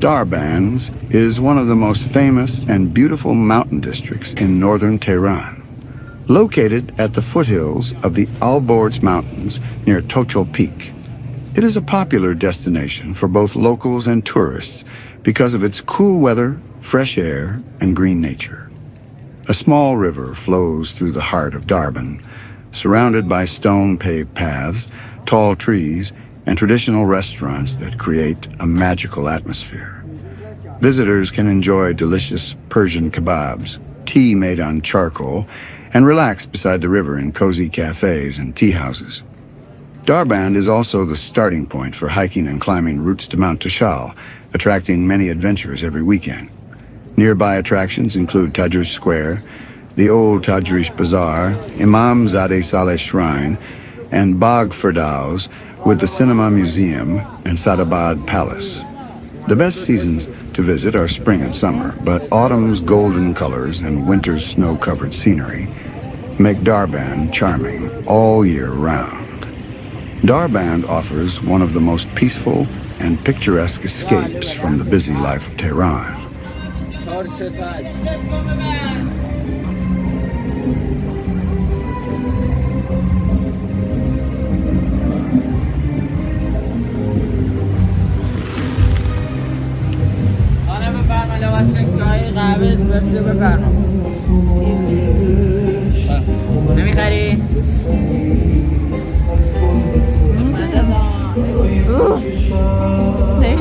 Darbands is one of the most famous and beautiful mountain districts in northern Tehran. Located at the foothills of the Alborz Mountains near Tochal Peak, it is a popular destination for both locals and tourists because of its cool weather, fresh air, and green nature. A small river flows through the heart of Darband, surrounded by stone-paved paths, tall trees, and traditional restaurants that create a magical atmosphere. Visitors can enjoy delicious Persian kebabs, tea made on charcoal, and relax beside the river in cozy cafés and teahouses. Darband is also the starting point for hiking and climbing routes to Mount Tochal, attracting many adventurers every weekend. Nearby attractions include Tajrish Square, the old Tajrish Bazaar, Imamzadeh Saleh Shrine, and Bagh Ferdows with the Cinema Museum and Sadabad Palace. The best seasons to visit are spring and summer, but autumn's golden colors and winter's snow-covered scenery make Darband charming all year round. Darband offers one of the most peaceful and picturesque escapes from the busy life of Tehran.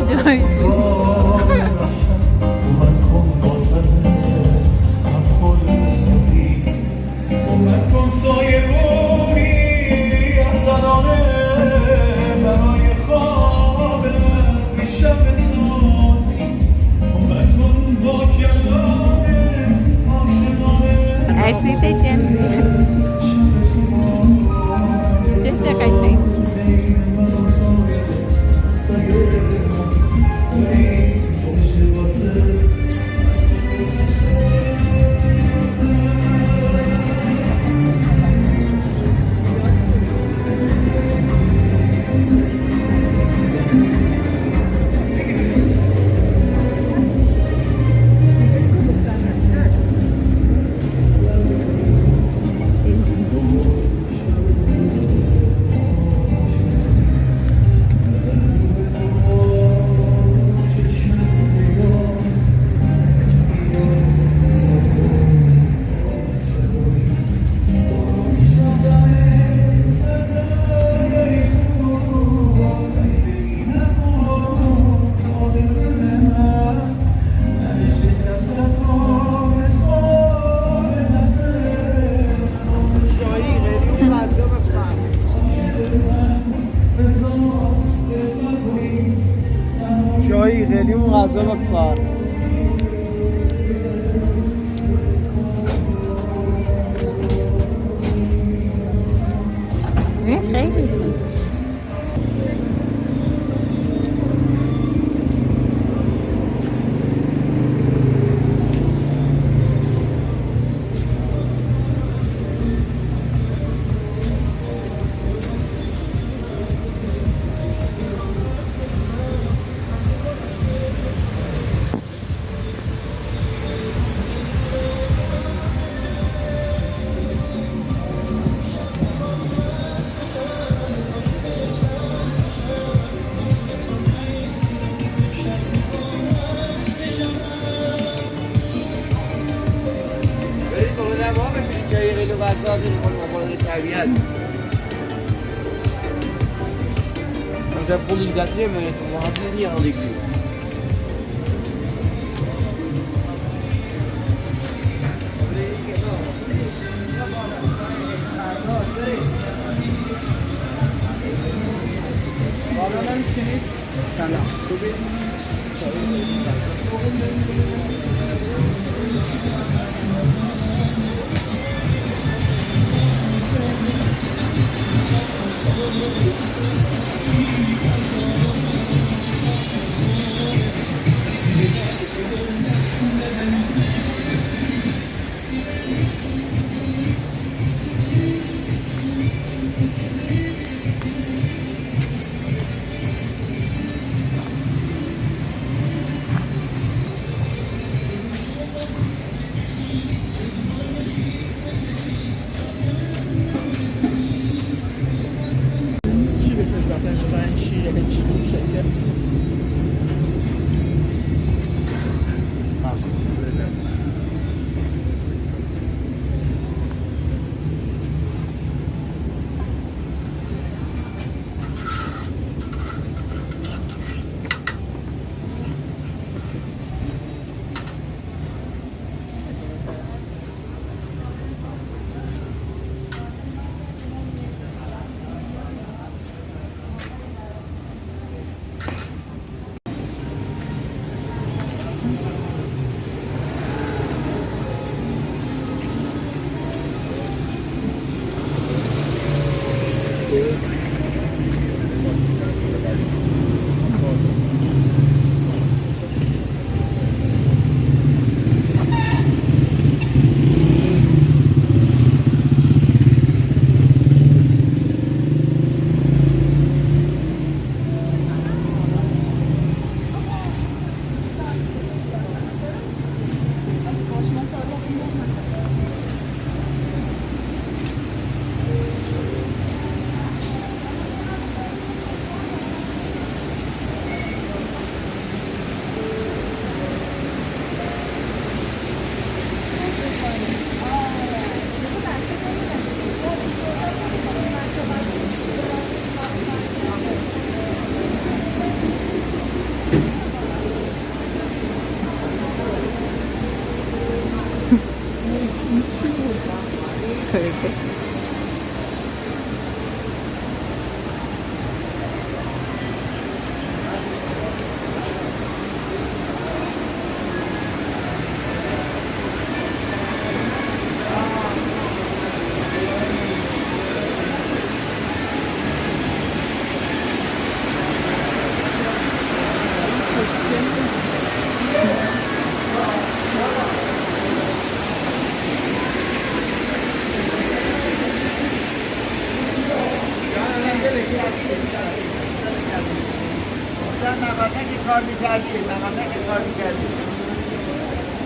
نمیخری؟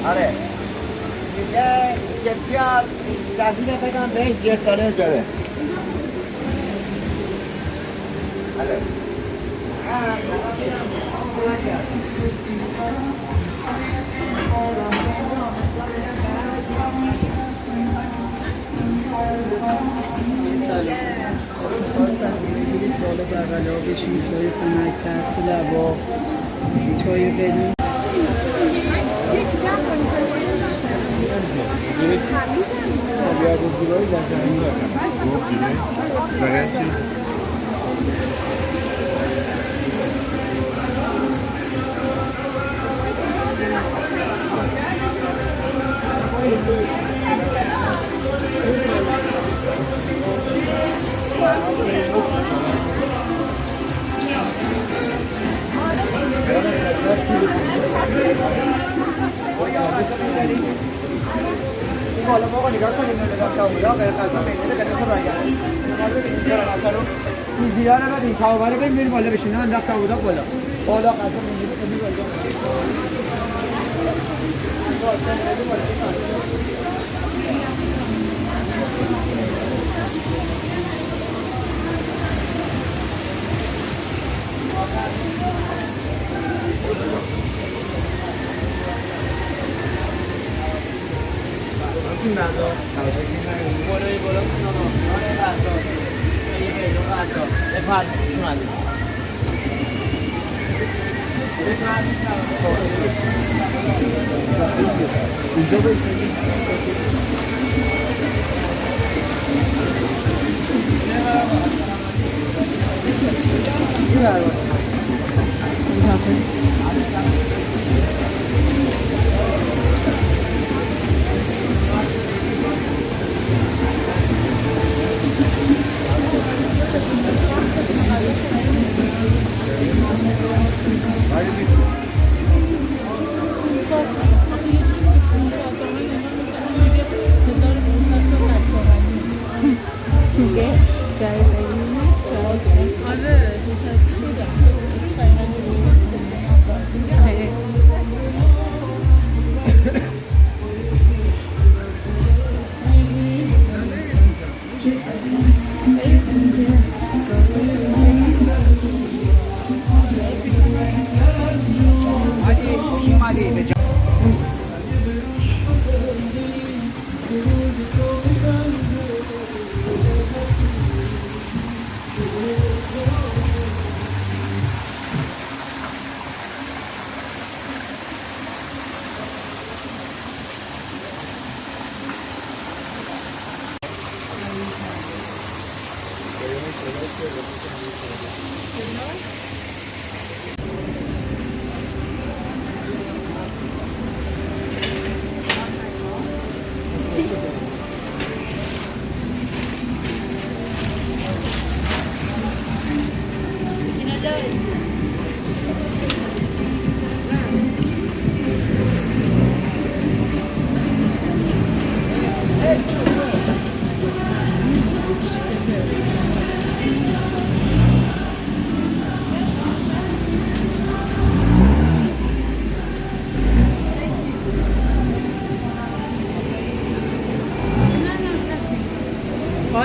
آره دیگه که بیاد تحویل بدم بهش یه ساله داره آره بالا بغلا بشین چای خنک تحت لبا چای قلیون بالا بابا نگاه کنیم نگاه کاملا به قسم بینه کنه تو برگردیم این زیاره رو این کاوبره بریم بالا بشین نه انداخت کاملا بالا قسم بینه کنیم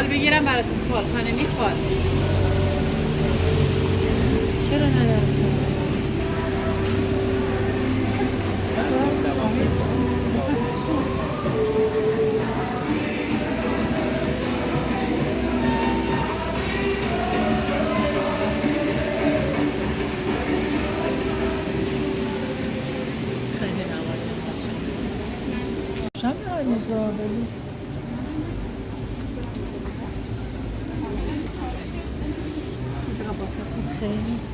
فال بگیرم براتون. فال خانمی فال چرا ندارم؟ خیلی